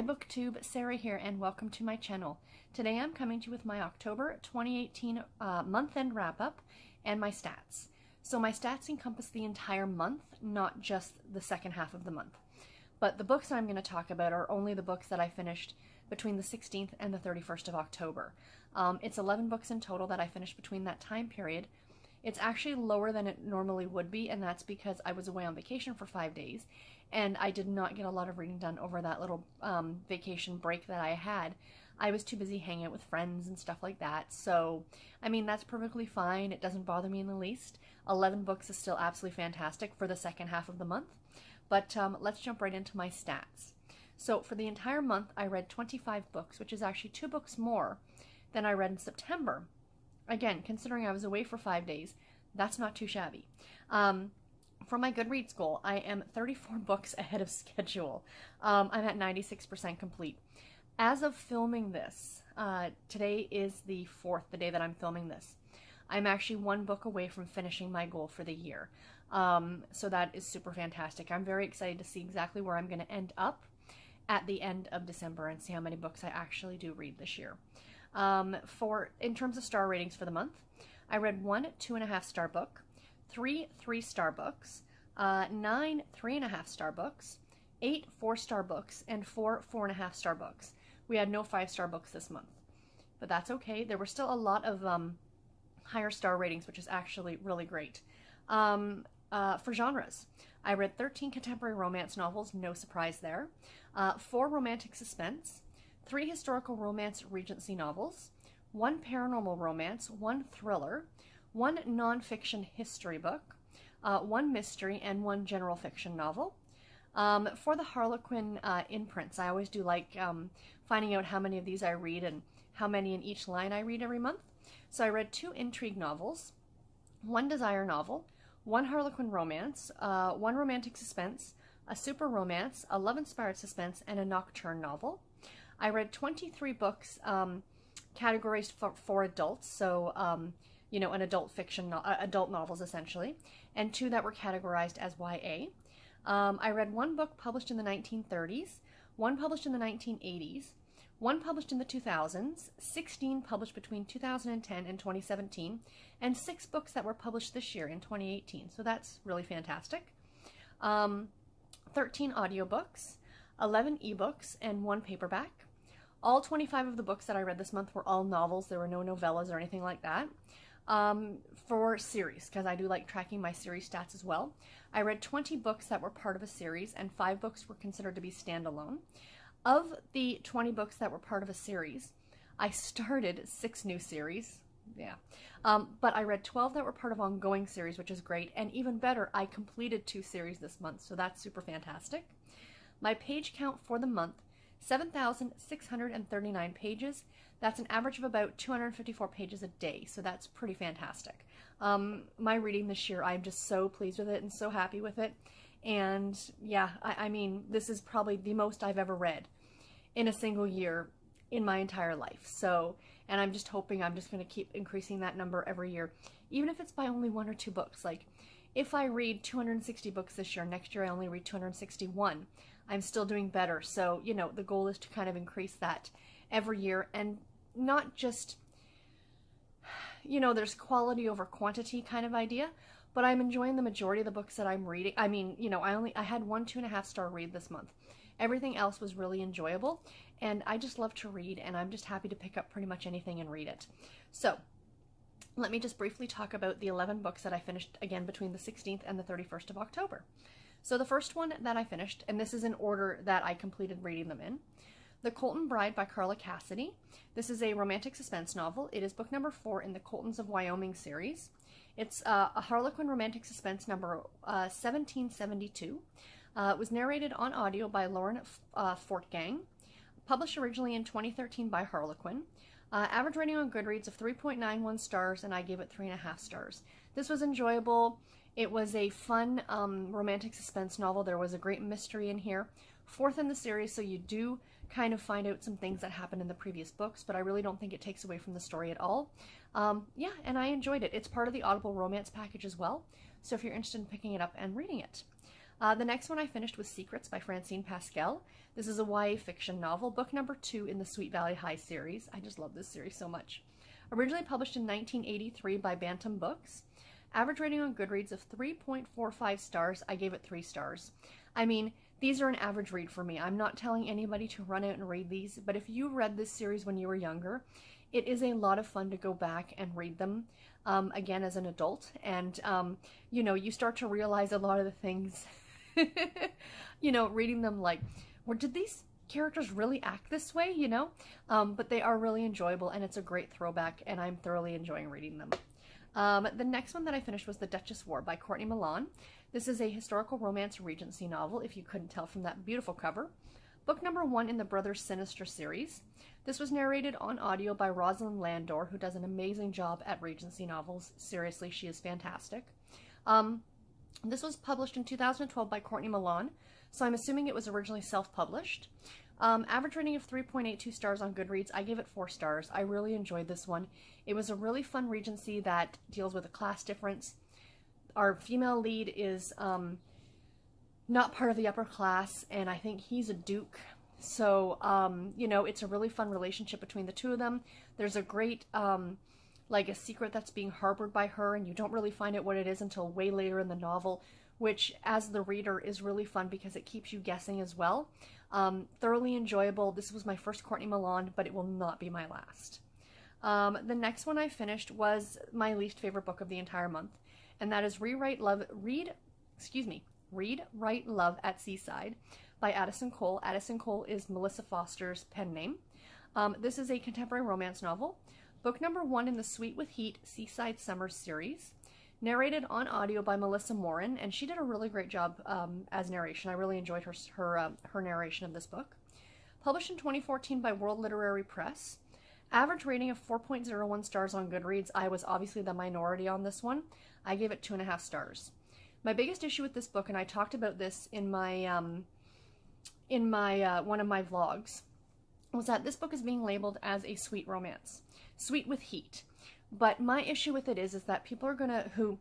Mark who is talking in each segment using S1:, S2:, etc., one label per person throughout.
S1: Hi BookTube, Sarah here, and welcome to my channel. Today I'm coming to you with my October 2018 month-end wrap-up and my stats. So my stats encompass the entire month, not just the second half of the month. But the books I'm going to talk about are only the books that I finished between the 16th and the 31st of October. It's 11 books in total that I finished between that time period. It's actually lower than it normally would be, and that's because I was away on vacation for 5 days, and I did not get a lot of reading done over that little vacation break that I had. I was too busy hanging out with friends and stuff like that, so, I mean, that's perfectly fine. It doesn't bother me in the least. 11 books is still absolutely fantastic for the second half of the month, but let's jump right into my stats. So, for the entire month, I read 25 books, which is actually 2 books more than I read in September. Again, considering I was away for 5 days, that's not too shabby. For my Goodreads goal, I am 34 books ahead of schedule. I'm at 96% complete. As of filming this, today is the 4th, the day that I'm filming this. I'm actually 1 book away from finishing my goal for the year. So that is super fantastic. I'm very excited to see exactly where I'm going to end up at the end of December and see how many books I actually do read this year. In terms of star ratings for the month, I read 1 2.5 star book, 3 3-star books, 9 3.5 star books, 8 4-star books, and 4 4.5 star books. We had no 5-star books this month, but that's okay. There were still a lot of higher star ratings, which is actually really great. For genres, I read 13 contemporary romance novels, no surprise there, 4 romantic suspense, 3 historical romance Regency novels, 1 paranormal romance, 1 thriller, 1 nonfiction history book, 1 mystery, and 1 general fiction novel. For the Harlequin imprints, I always do like finding out how many of these I read and how many in each line I read every month. So I read 2 intrigue novels, 1 desire novel, 1 Harlequin romance, 1 romantic suspense, a super romance, a love-inspired suspense, and a nocturne novel. I read 23 books categorized for adults, so you know, an adult fiction, adult novels essentially, and 2 that were categorized as YA. I read 1 book published in the 1930s, 1 published in the 1980s, 1 published in the 2000s, 16 published between 2010 and 2017, and 6 books that were published this year in 2018. So that's really fantastic. 13 audiobooks, 11 ebooks, and 1 paperback. All 25 of the books that I read this month were all novels. There were no novellas or anything like that. For series, because I do like tracking my series stats as well, I read 20 books that were part of a series, and 5 books were considered to be standalone. Of the 20 books that were part of a series, I started 6 new series. Yeah. But I read 12 that were part of ongoing series, which is great, and even better, I completed 2 series this month, so that's super fantastic. My page count for the month, 7,639 pages. That's an average of about 254 pages a day, so that's pretty fantastic. My reading this year, I'm just so pleased with it and so happy with it. And yeah, I mean, this is probably the most I've ever read in a single year in my entire life. So, and I'm just hoping I'm just going to keep increasing that number every year, even if it's by only 1 or 2 books. Like, if I read 260 books this year, next year I only read 261. I'm still doing better. So, you know, the goal is to kind of increase that every year, and not just, you know, there's quality over quantity kind of idea, but I'm enjoying the majority of the books that I'm reading. I mean, you know, I had 1 2.5 star read this month. Everything else was really enjoyable, and I just love to read, and I'm just happy to pick up pretty much anything and read it. So, let me just briefly talk about the 11 books that I finished, again, between the 16th and the 31st of October. So the first one that I finished, and this is in order that I completed reading them in, The Colton Bride by Carla Cassidy. This is a romantic suspense novel. It is book number 4 in the Coltons of Wyoming series. It's a Harlequin romantic suspense number 1772. It was narrated on audio by Lauren Fortgang. Published originally in 2013 by Harlequin. Average rating on Goodreads of 3.91 stars, and I gave it 3.5 stars. This was enjoyable. It was a fun romantic suspense novel. There was a great mystery in here. 4th in the series, so you do kind of find out some things that happened in the previous books, but I really don't think it takes away from the story at all. Yeah, and I enjoyed it. It's part of the Audible romance package as well, so if you're interested in picking it up and reading it. The next one I finished was Secrets by Francine Pascal. This is a YA fiction novel, book number 2 in the Sweet Valley High series. I just love this series so much. Originally published in 1983 by Bantam Books. Average rating on Goodreads of 3.45 stars. I gave it 3 stars. I mean, these are an average read for me. I'm not telling anybody to run out and read these, but if you read this series when you were younger, it is a lot of fun to go back and read them again as an adult. And, you know, you start to realize a lot of the things, you know, reading them like, well, did these characters really act this way, you know? But they are really enjoyable, and it's a great throwback, and I'm thoroughly enjoying reading them. The next one that I finished was The Duchess War by Courtney Milan. This is a historical romance Regency novel, if you couldn't tell from that beautiful cover. Book number 1 in the Brothers Sinister series. This was narrated on audio by Rosalind Landor, who does an amazing job at Regency novels. Seriously, she is fantastic. This was published in 2012 by Courtney Milan, so I'm assuming it was originally self-published. Average rating of 3.82 stars on Goodreads. I gave it 4 stars. I really enjoyed this one. It was a really fun Regency that deals with a class difference. Our female lead is not part of the upper class, and I think he's a duke. So, you know, it's a really fun relationship between the two of them. There's a great, like a secret that's being harbored by her, and you don't really find out what it is until way later in the novel, which as the reader is really fun because it keeps you guessing as well. Thoroughly enjoyable. This was my first Courtney Milan, but it will not be my last. The next one I finished was my least favorite book of the entire month, and that is Read, Write, Love at Seaside by Addison Cole. Addison Cole is Melissa Foster's pen name. This is a contemporary romance novel. Book number 1 in the Sweet with Heat Seaside Summer series. Narrated on audio by Melissa Morin, and she did a really great job as narration. I really enjoyed her narration of this book. Published in 2014 by World Literary Press. Average rating of 4.01 stars on Goodreads. I was obviously the minority on this one. I gave it 2.5 stars. My biggest issue with this book, and I talked about this in my one of my vlogs, was that this book is being labeled as a sweet romance, sweet with heat. But my issue with it is that people are gonna who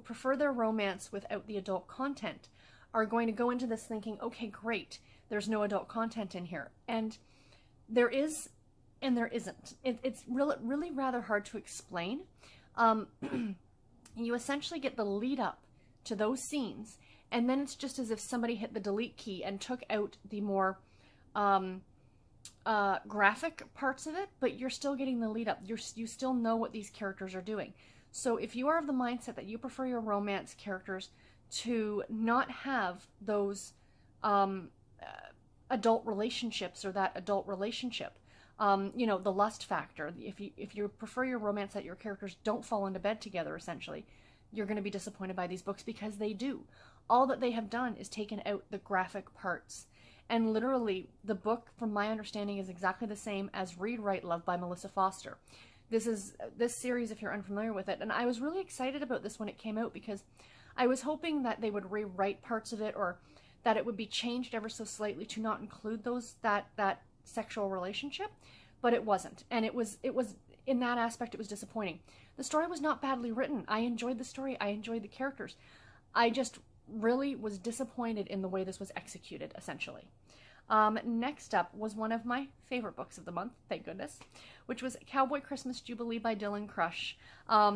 S1: prefer their romance without the adult content are going to go into this thinking, okay, great, there's no adult content in here, and there is, and there isn't. It's really rather hard to explain. You essentially get the lead up to those scenes, and then it's just as if somebody hit the delete key and took out the more graphic parts of it, but you're still getting the lead up. You still know what these characters are doing. So if you are of the mindset that you prefer your romance characters to not have those adult relationships or that adult relationship, you know, the lust factor, if you prefer your romance that your characters don't fall into bed together, essentially, you're going to be disappointed by these books because they do. All that they have done is taken out the graphic parts. And literally, the book, from my understanding, is exactly the same as Read, Write, Love by Melissa Foster. This series, if you're unfamiliar with it, and I was really excited about this when it came out because I was hoping that they would rewrite parts of it, or that it would be changed ever so slightly to not include that sexual relationship, but it wasn't. And it was in that aspect, it was disappointing. The story was not badly written. I enjoyed the story. I enjoyed the characters. I just really was disappointed in the way this was executed, essentially. Next up was one of my favorite books of the month, thank goodness, which was Cowboy Christmas Jubilee by Dylann Crush.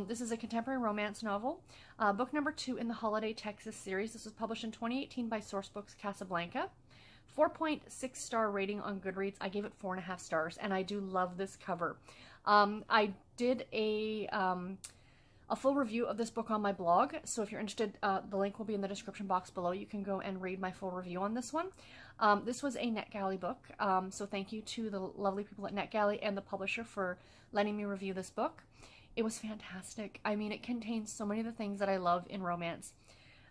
S1: This is a contemporary romance novel, book number 2 in the Holiday Texas series. This was published in 2018 by Sourcebooks Casablanca. 4.6 star rating on Goodreads. I gave it 4.5 stars, and I do love this cover. I did a full review of this book on my blog, so if you're interested, the link will be in the description box below. You can go and read my full review on this one. This was a NetGalley book, so thank you to the lovely people at NetGalley and the publisher for letting me review this book. It was fantastic. I mean, it contains so many of the things that I love in romance.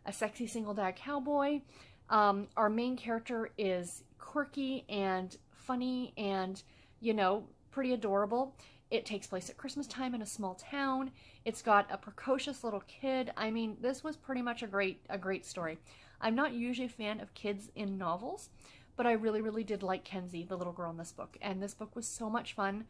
S1: A sexy single dad cowboy. Our main character is quirky and funny and, you know, pretty adorable. It takes place at Christmas time in a small town. It's got a precocious little kid. I mean, this was pretty much a great story. I'm not usually a fan of kids in novels, but I really, really did like Kenzie, the little girl in this book, and this book was so much fun.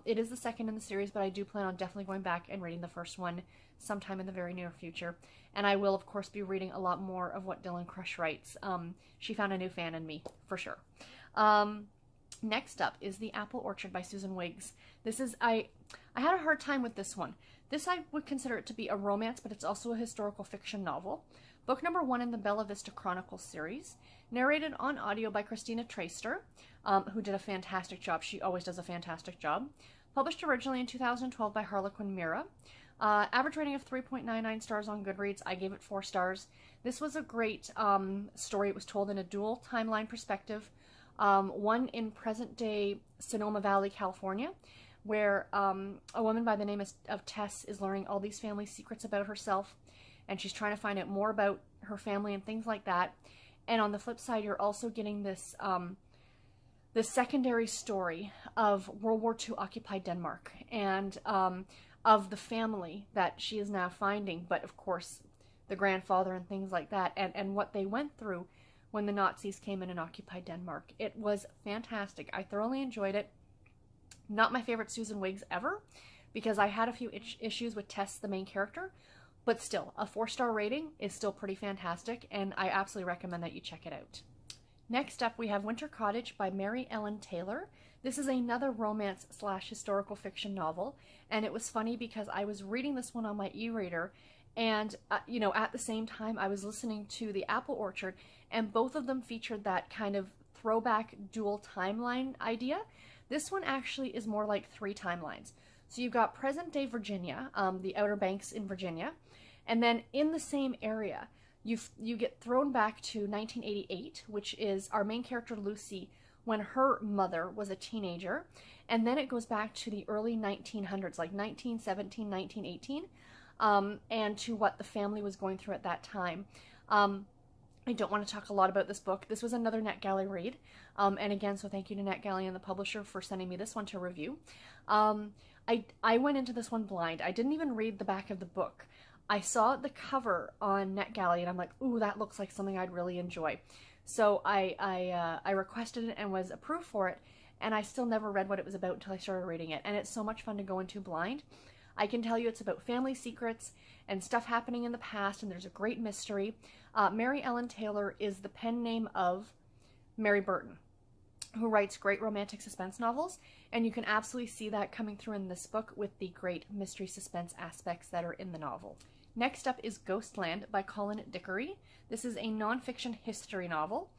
S1: It is the second in the series, but I do plan on definitely going back and reading the first one sometime in the very near future, and I will, of course, be reading a lot more of what Dylann Crush writes. She found a new fan in me, for sure. Next up is The Apple Orchard by Susan Wiggs. This is, I had a hard time with this one. This I would consider it to be a romance, but it's also a historical fiction novel. Book number 1 in the Bella Vista Chronicles series, narrated on audio by Christina Traister, who did a fantastic job. She always does a fantastic job. Published originally in 2012 by Harlequin Mira. Average rating of 3.99 stars on Goodreads. I gave it 4 stars. This was a great story. It was told in a dual timeline perspective. One in present-day Sonoma Valley, California, where a woman by the name of Tess is learning all these family secrets about herself, and she's trying to find out more about her family and things like that. And on the flip side, you're also getting this this secondary story of World War II occupied Denmark, and of the family that she is now finding, but of course the grandfather and things like that, and what they went through when the Nazis came in and occupied Denmark. It was fantastic. I thoroughly enjoyed it. Not my favorite Susan Wiggs ever, because I had a few issues with Tess, the main character, but still, a 4-star rating is still pretty fantastic, and I absolutely recommend that you check it out. Next up, we have Winter Cottage by Mary Ellen Taylor. This is another romance / historical fiction novel, and it was funny because I was reading this one on my e-reader, and, you know, at the same time I was listening to The Apple Orchard, and both of them featured that kind of throwback dual timeline idea. This one actually is more like 3 timelines. So you've got present-day Virginia, the Outer Banks in Virginia, and then in the same area, you get thrown back to 1988, which is our main character Lucy when her mother was a teenager, and then it goes back to the early 1900s, like 1917, 1918, and to what the family was going through at that time. I don't want to talk a lot about this book. This was another NetGalley read, and again, so thank you to NetGalley and the publisher for sending me this one to review. I went into this one blind. I didn't even read the back of the book. I saw the cover on NetGalley, and I'm like, ooh, that looks like something I'd really enjoy. So I requested it and was approved for it, and I still never read what it was about until I started reading it, and it's so much fun to go into blind. I can tell you it's about family secrets and stuff happening in the past, and there's a great mystery. Mary Ellen Taylor is the pen name of Mary Burton, who writes great romantic suspense novels, and you can absolutely see that coming through in this book with the great mystery suspense aspects that are in the novel. Next up is Ghostland by Colin Dickey. This is a nonfiction history novel.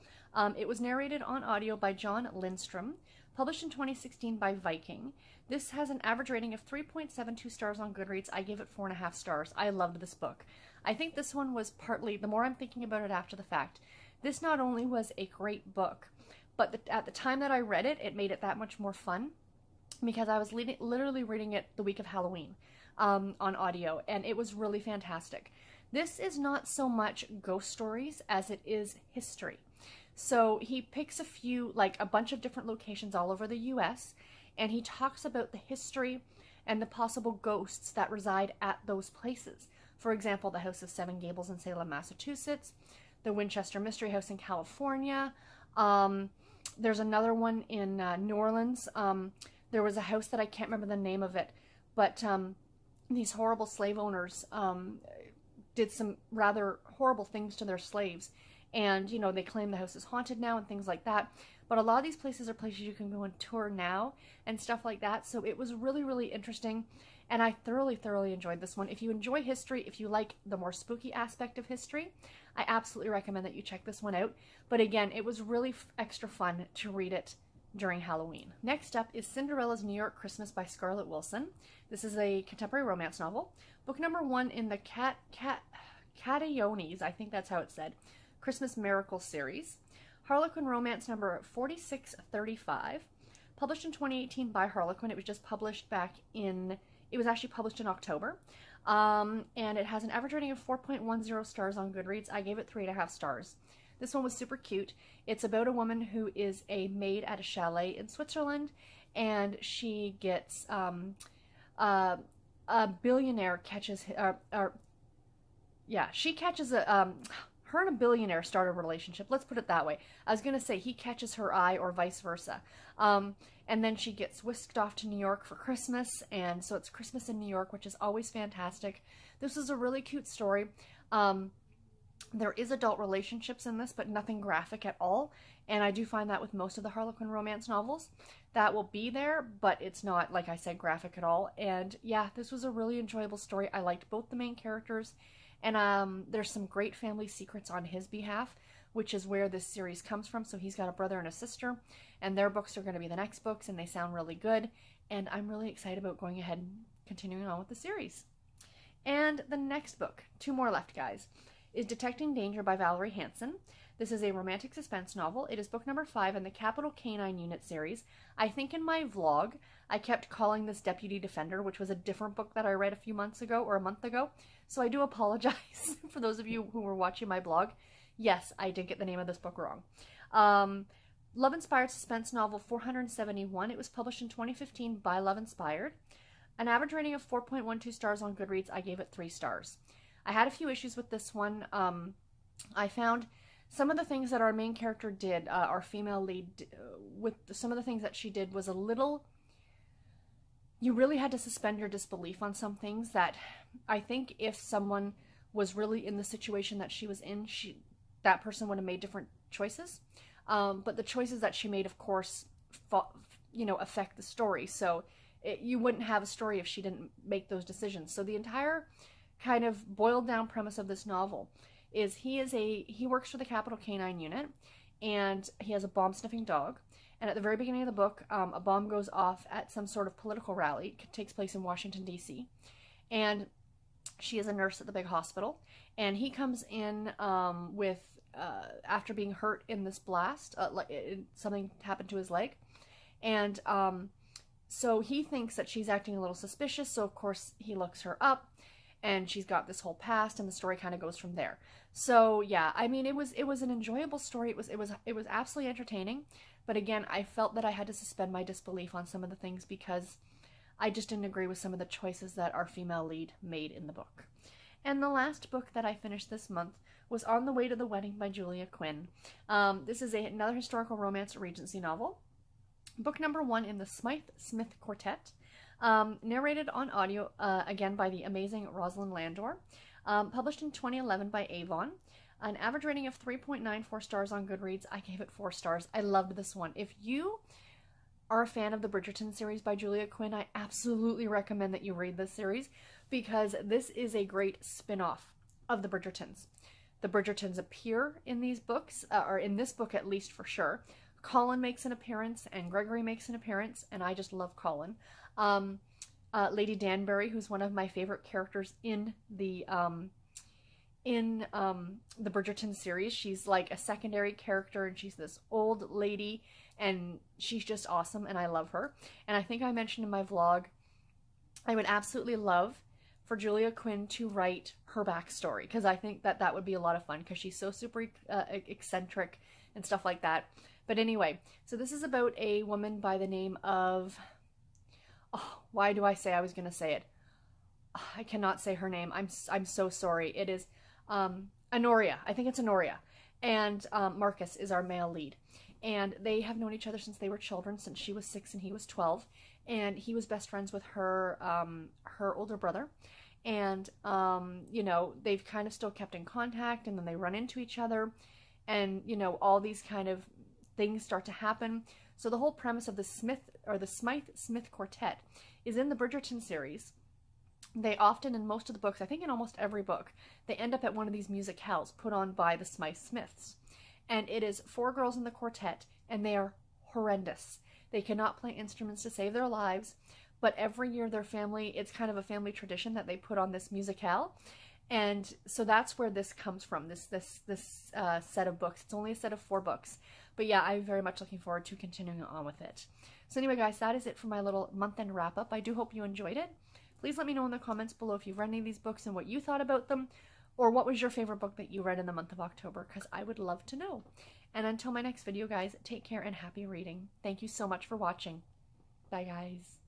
S1: It was narrated on audio by John Lindstrom, published in 2016 by Viking. This has an average rating of 3.72 stars on Goodreads. I gave it 4.5 stars. I loved this book. I think this one was partly, the more I'm thinking about it after the fact, this not only was a great book, but at the time that I read it, it made it that much more fun, because I was literally reading it the week of Halloween on audio, and it was really fantastic. This is not so much ghost stories as it is history. So he picks a few, like a bunch of different locations all over the US, and he talks about the history and the possible ghosts that reside at those places. For example, the House of Seven Gables in Salem, Massachusetts, the Winchester Mystery House in California. There's another one in New Orleans. There was a house that I can't remember the name of it, but these horrible slave owners did some rather horrible things to their slaves. And, you know, they claim the house is haunted now and things like that. But a lot of these places are places you can go and tour now and stuff like that. So it was really, really interesting. And I thoroughly, thoroughly enjoyed this one. If you enjoy history, if you like the more spooky aspect of history, I absolutely recommend that you check this one out. But again, it was really extra fun to read it during Halloween. Next up is Cinderella's New York Christmas by Scarlet Wilson. This is a contemporary romance novel. Book number 1 in the Catayones, I think that's how it's said, Christmas Miracle series. Harlequin romance number 4635. Published in 2018 by Harlequin. It was just published back in, it was actually published in October. And it has an average rating of 4.10 stars on Goodreads. I gave it 3.5 stars. This one was super cute. It's about a woman who is a maid at a chalet in Switzerland, and she gets, a billionaire catches, she catches a, her and a billionaire start a relationship. Let's put it that way. I was going to say he catches her eye or vice versa. And then she gets whisked off to New York for Christmas. And so it's Christmas in New York, which is always fantastic. This is a really cute story. There is adult relationships in this, but nothing graphic at all. And I do find that with most of the Harlequin romance novels, that will be there, but it's not, like I said, graphic at all. And yeah, this was a really enjoyable story. I liked both the main characters, and there's some great family secrets on his behalf, which is where this series comes from. So he's got a brother and a sister, and their books are going to be the next books, and they sound really good. And I'm really excited about going ahead and continuing on with the series. And the next book, 2 more left, guys, is Detecting Danger by Valerie Hansen. This is a romantic suspense novel. It is book number 5 in the Capital Canine Unit series. I think in my vlog, I kept calling this Deputy Defender, which was a different book that I read a few months ago or a month ago. So I do apologize for those of you who were watching my blog. Yes, I did get the name of this book wrong. Love Inspired Suspense Novel 471. It was published in 2015 by Love Inspired. An average rating of 4.12 stars on Goodreads. I gave it 3 stars. I had a few issues with this one. I found some of the things that our main character did, our female lead, with some of the things that she did was a little, you really had to suspend your disbelief on some things that I think if someone was really in the situation that she was in, that person would have made different choices. But the choices that she made, of course, affect the story. So you wouldn't have a story if she didn't make those decisions. So the entire kind of boiled down premise of this novel is he works for the Capital Canine Unit, and he has a bomb sniffing dog. And at the very beginning of the book, a bomb goes off at some sort of political rally. It takes place in Washington, D.C. And she is a nurse at the big hospital. And he comes in after being hurt in this blast, something happened to his leg. And so he thinks that she's acting a little suspicious. So, of course, he looks her up. And she's got this whole past, and the story kind of goes from there. So yeah, I mean, it was an enjoyable story. It was absolutely entertaining. But again, I felt that I had to suspend my disbelief on some of the things because I just didn't agree with some of the choices that our female lead made in the book. And the last book that I finished this month was On the Way to the Wedding by Julia Quinn. This is another historical romance Regency novel. Book number 1 in the Smythe-Smith Quartet. Narrated on audio, again, by the amazing Rosalind Landor. Published in 2011 by Avon. An average rating of 3.94 stars on Goodreads. I gave it 4 stars. I loved this one. If you are a fan of the Bridgerton series by Julia Quinn, I absolutely recommend that you read this series because this is a great spin-off of the Bridgertons. The Bridgertons appear in these books, or in this book at least for sure. Colin makes an appearance and Gregory makes an appearance, and I just love Colin. Lady Danbury, who's one of my favorite characters in the Bridgerton series. She's like a secondary character, and she's this old lady, and she's just awesome, and I love her. And I think I mentioned in my vlog, I would absolutely love for Julia Quinn to write her backstory, because I think that would be a lot of fun, because she's so super eccentric and stuff like that. But anyway, so this is about a woman by the name of... Oh, why do I say I was going to say it? I cannot say her name. I'm so sorry. It is Honoria. I think it's Honoria. And Marcus is our male lead. And they have known each other since they were children, since she was 6 and he was 12. And he was best friends with her her older brother. And, you know, they've kind of still kept in contact, and then they run into each other. And, you know, all these kind of things start to happen. So the whole premise of the Smythe-Smith Quartet is in the Bridgerton series. They often, in most of the books, I think in almost every book, they end up at one of these musicales put on by the Smythe-Smiths. And it is 4 girls in the quartet, and they are horrendous. They cannot play instruments to save their lives, but every year their family, it's kind of a family tradition that they put on this musicale. And so that's where this comes from, this set of books. It's only a set of 4 books. But yeah, I'm very much looking forward to continuing on with it. So anyway, guys, that is it for my little month-end wrap-up. I do hope you enjoyed it. Please let me know in the comments below if you've read any of these books and what you thought about them, or what was your favorite book that you read in the month of October, because I would love to know. And until my next video, guys, take care and happy reading. Thank you so much for watching. Bye, guys.